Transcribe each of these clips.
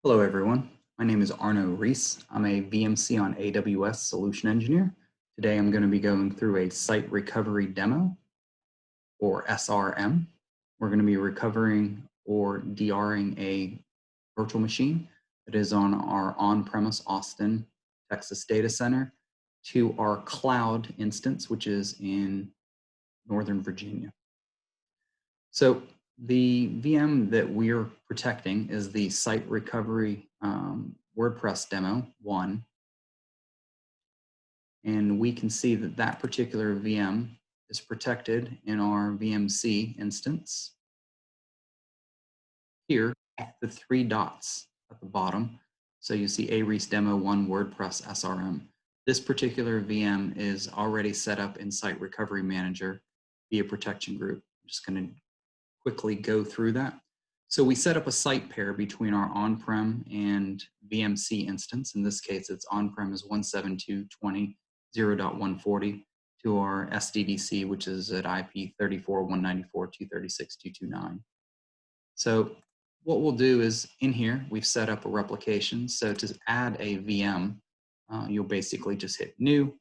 Hello, everyone. My name is Arno Reese. I'm a VMC on AWS Solution Engineer. Today, I'm going to be going through a site recovery demo, or SRM. We're going to be recovering or DRing a virtual machine that is on our on-premise Austin, Texas data center to our cloud instance, which is in Northern Virginia. So the VM that we're protecting is the site recovery WordPress demo 1. And we can see that that particular VM is protected in our VMC instance. Here, the 3 dots at the bottom. So you see ARES demo 1 WordPress SRM. This particular VM is already set up in Site Recovery Manager via protection group. I'm just going to quickly go through that. So we set up a site pair between our on-prem and VMC instance. In this case, it's on-prem is 172.20.0.140 to our SDDC, which is at IP 34.194.236.229. So what we'll do is in here, we've set up a replication. So to add a VM, you'll basically just hit new.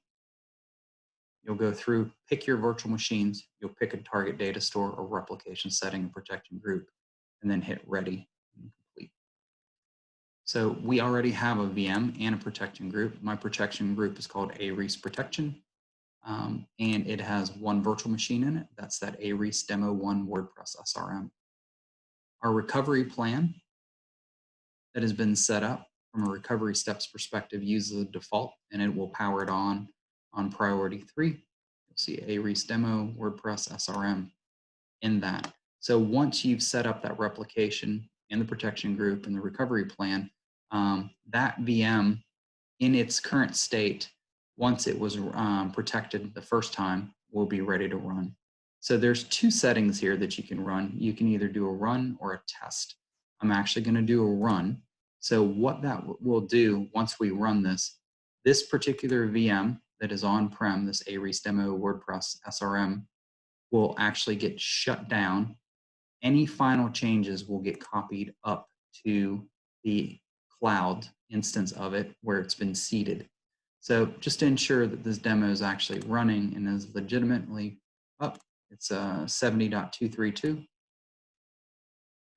You'll go through, pick your virtual machines, you'll pick a target data store or replication setting and protection group, and then hit ready and complete. So we already have a VM and a protection group. My protection group is called ARES Protection, and it has 1 virtual machine in it. That's that ARES Demo 1 WordPress SRM. Our recovery plan that has been set up from a recovery steps perspective uses the default, and it will power it on priority 3. You'll see ARES demo WordPress SRM in that. So once you've set up that replication and the protection group and the recovery plan, that VM in its current state, once it was protected the first time, will be ready to run. So there's 2 settings here that you can run. You can either do a run or a test. I'm actually going to do a run. So what that will do once we run this particular VM that is on-prem, this ARES demo WordPress SRM, will actually get shut down. Any final changes will get copied up to the cloud instance of it where it's been seeded. So just to ensure that this demo is actually running and is legitimately up, it's 70.232.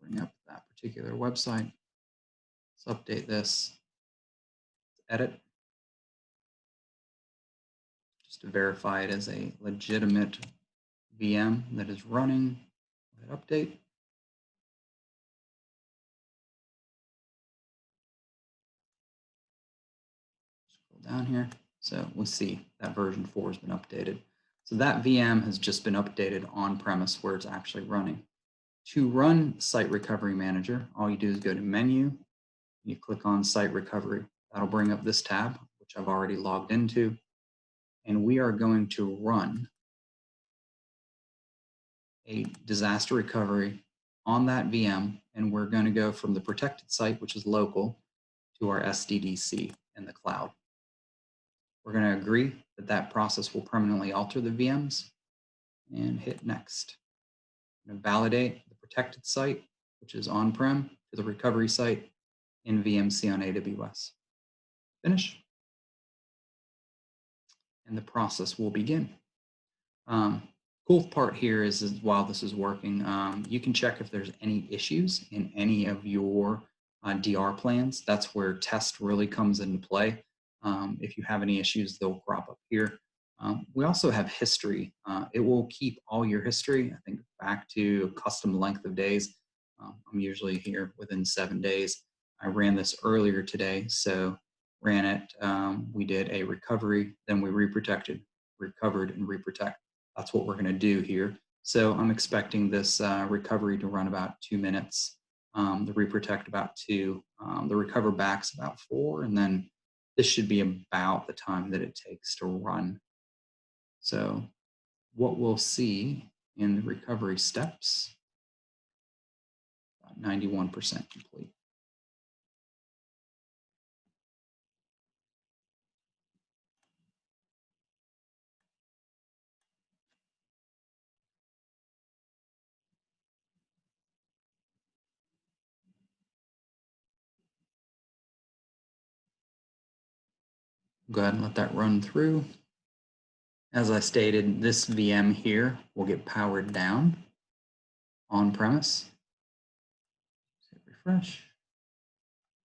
Bring up that particular website. Let's update this. Edit. Just to verify it as a legitimate VM that is running. Hit update. Scroll down here. So we see that version 4 has been updated. So that VM has just been updated on premise where it's actually running. To run Site Recovery Manager, all you do is go to Menu, you click on Site Recovery. That'll bring up this tab, which I've already logged into. And we are going to run a disaster recovery on that VM, and we're going to go from the protected site, which is local, to our SDDC in the cloud. We're going to agree that that process will permanently alter the VMs and hit next. I'm going to validate the protected site, which is on-prem, to the recovery site in VMC on AWS. Finish. And the process will begin. Cool part here is while this is working, you can check if there's any issues in any of your DR plans. That's where test really comes into play. If you have any issues, they'll crop up here. We also have history. It will keep all your history, I think, back to custom length of days. I'm usually here within 7 days. I ran this earlier today, so ran it. We did a recovery, then we reprotected, recovered, and reprotect. That's what we're going to do here. So I'm expecting this recovery to run about 2 minutes, the reprotect about 2, the recover back's about 4, and then this should be about the time that it takes to run. So what we'll see in the recovery steps, about 91% complete. Go ahead and let that run through. As I stated, this VM here will get powered down on premise. Hit refresh.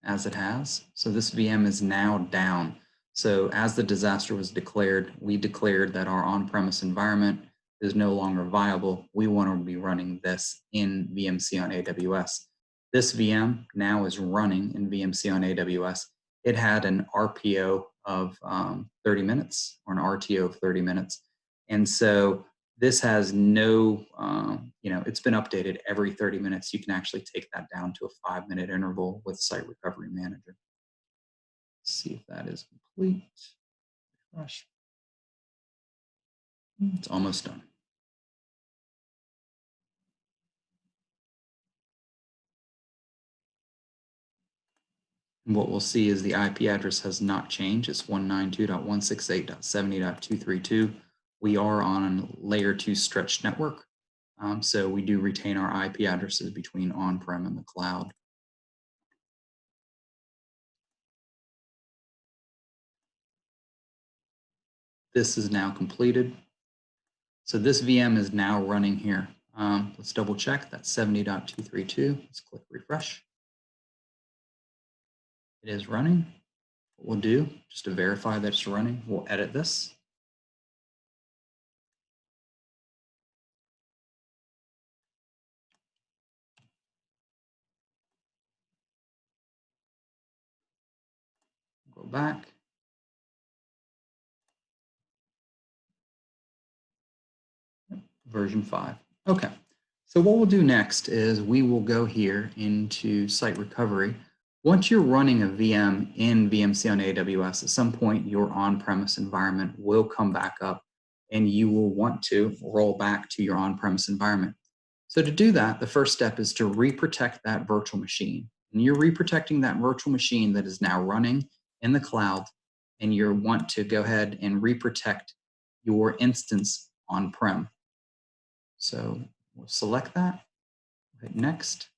As it has. So this VM is now down. So as the disaster was declared, we declared that our on-premise environment is no longer viable. We want to be running this in VMC on AWS. This VM now is running in VMC on AWS. It had an RPO of 30 minutes or an RTO of 30 minutes. And so this has no, it's been updated every 30 minutes. You can actually take that down to a 5-minute interval with Site Recovery Manager. Let's see if that is complete. Gosh, it's almost done. And what we'll see is the IP address has not changed. It's 192.168.70.232. We are on a layer 2 stretched network. So we do retain our IP addresses between on-prem and the cloud. This is now completed. So this VM is now running here. Let's double check. That's 70.232. Let's click refresh. It is running. What we'll do, just to verify that it's running, we'll edit this. Go back. Version 5. Okay. So what we'll do next is we will go here into site recovery. Once you're running a VM in VMC on AWS, at some point your on-premise environment will come back up and you will want to roll back to your on-premise environment. So to do that, the first step is to re-protect that virtual machine. And you're re-protecting that virtual machine that is now running in the cloud, and you want to go ahead and re-protect your instance on-prem. So we'll select that, we'll hit next,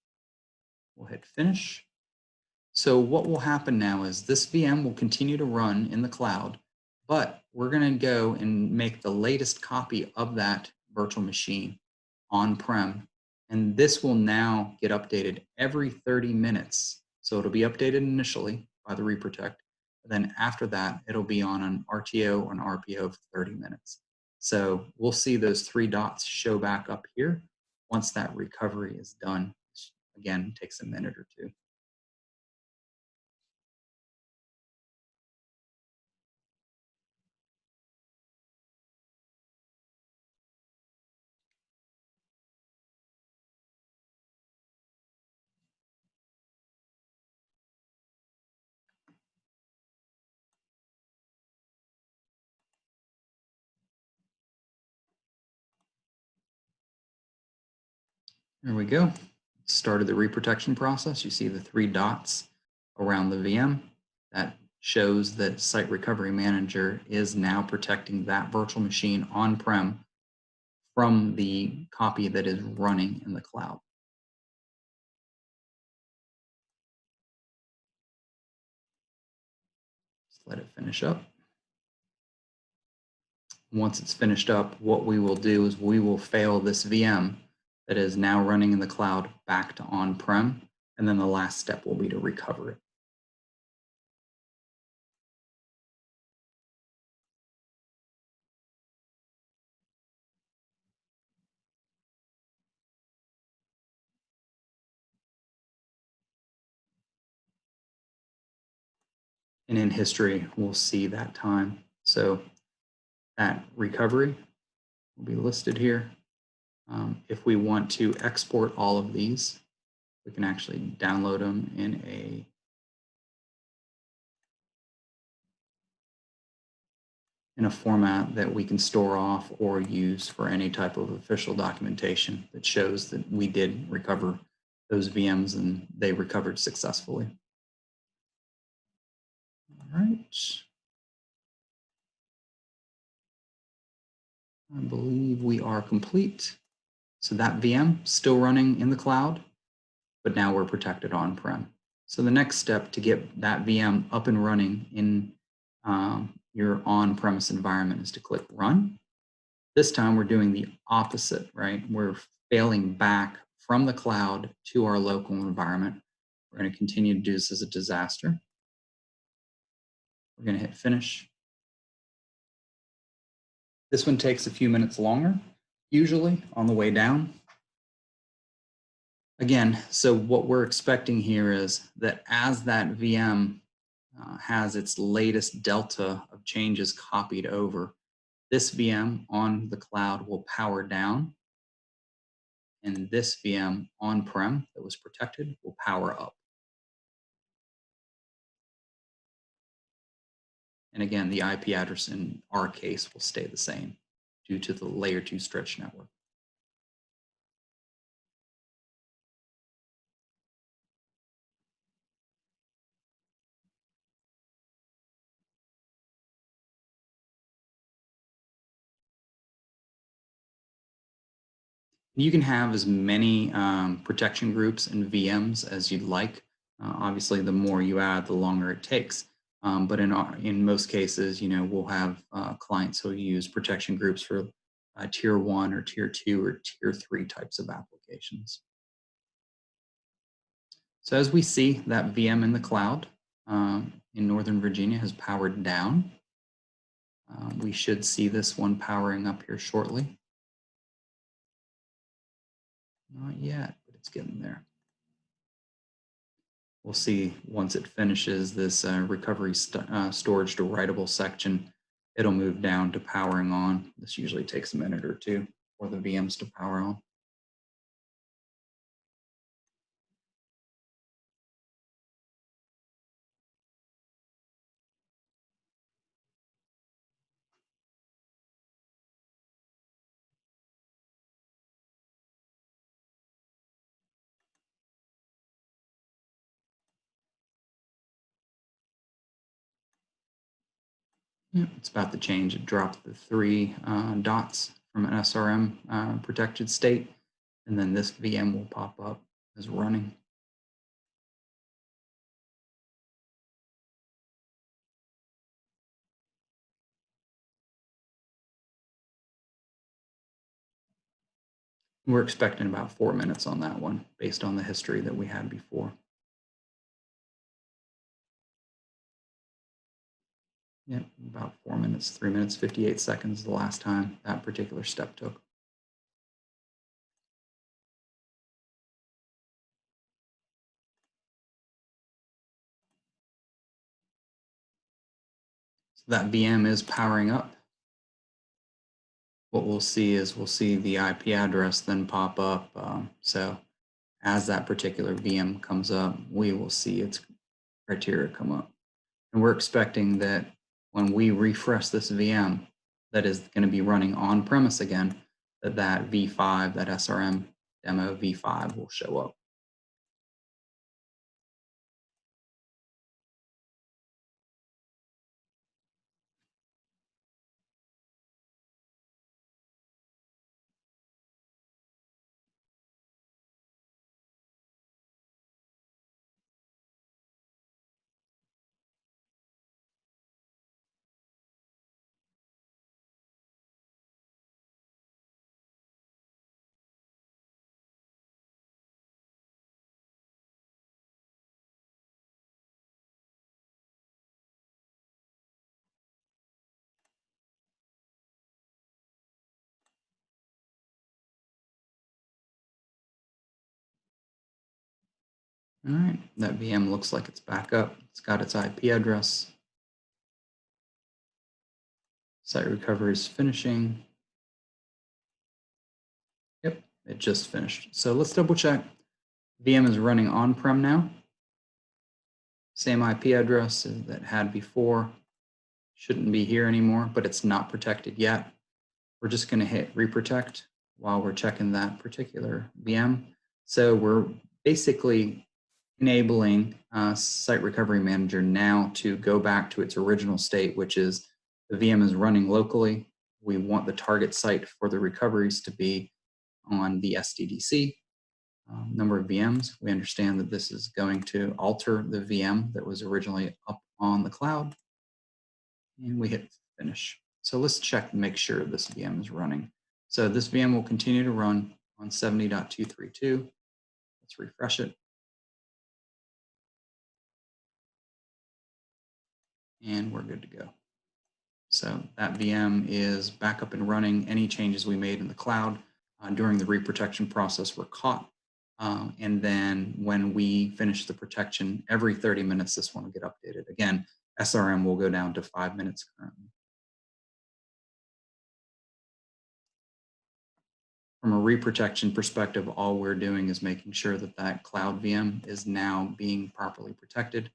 we'll hit finish. So what will happen now is this VM will continue to run in the cloud, but we're going to go and make the latest copy of that virtual machine on-prem. And this will now get updated every 30 minutes. So it'll be updated initially by the reprotect. Then after that, it'll be on an RTO or an RPO of 30 minutes. So we'll see those 3 dots show back up here once that recovery is done. Again, takes a minute or 2. There we go. Started the reprotection process. You see the 3 dots around the VM. That shows that Site Recovery Manager is now protecting that virtual machine on-prem from the copy that is running in the cloud. Just let it finish up. Once it's finished up, what we will do is we will fail this VM that is now running in the cloud back to on-prem, and then the last step will be to recover it. And in history, we'll see that time. So that recovery will be listed here. If we want to export all of these, we can actually download them in a format that we can store off or use for any type of official documentation that shows that we did recover those VMs and they recovered successfully. All right. I believe we are complete. So that VM still running in the cloud, but now we're protected on-prem. So the next step to get that VM up and running in your on-premise environment is to click Run. This time we're doing the opposite, right? We're failing back from the cloud to our local environment. We're going to continue to do this as a disaster. We're going to hit Finish. This one takes a few minutes longer, usually on the way down. Again, so what we're expecting here is that as that VM has its latest delta of changes copied over, this VM on the cloud will power down, and this VM on-prem that was protected will power up. And again, the IP address in our case will stay the same due to the layer 2 stretch network. You can have as many protection groups and VMs as you'd like. Obviously, the more you add, the longer it takes. But in most cases, we'll have clients who use protection groups for tier 1 or tier 2 or tier 3 types of applications. So as we see, that VM in the cloud in Northern Virginia has powered down. We should see this one powering up here shortly. Not yet, but it's getting there. We'll see once it finishes this recovery storage to writable section, it'll move down to powering on. This usually takes a minute or two for the VMs to power on. Yeah, it's about to change. It dropped the 3 dots from an SRM protected state, and then this VM will pop up as running. We're expecting about 4 minutes on that one based on the history that we had before. Yep, about 4 minutes, 3 minutes, 58 seconds the last time that particular step took. So that VM is powering up. What we'll see is we'll see the IP address then pop up. So as that particular VM comes up, we will see its criteria come up. And we're expecting that when we refresh this VM that is going to be running on premise again, that V5, that SRM demo V5 will show up. All right, that VM looks like it's back up. It's got its IP address. Site recovery is finishing. Yep, it just finished. So let's double check. VM is running on-prem now. Same IP address that it had before. Shouldn't be here anymore, but it's not protected yet. We're just going to hit reprotect while we're checking that particular VM. So we're basically enabling Site Recovery Manager now to go back to its original state, which is the VM is running locally. We want the target site for the recoveries to be on the SDDC. Number of VMs. We understand that this is going to alter the VM that was originally up on the cloud. and we hit finish. So let's check and make sure this VM is running. So this VM will continue to run on 70.232. Let's refresh it. And we're good to go. So that VM is back up and running. Any changes we made in the cloud during the reprotection process were caught. And then when we finish the protection, every 30 minutes, this one will get updated. Again, SRM will go down to 5 minutes currently. From a reprotection perspective, all we're doing is making sure that that cloud VM is now being properly protected,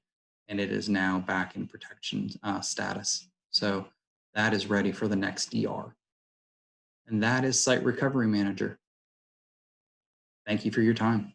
and it is now back in protection status. So that is ready for the next DR. And that is Site Recovery Manager. Thank you for your time.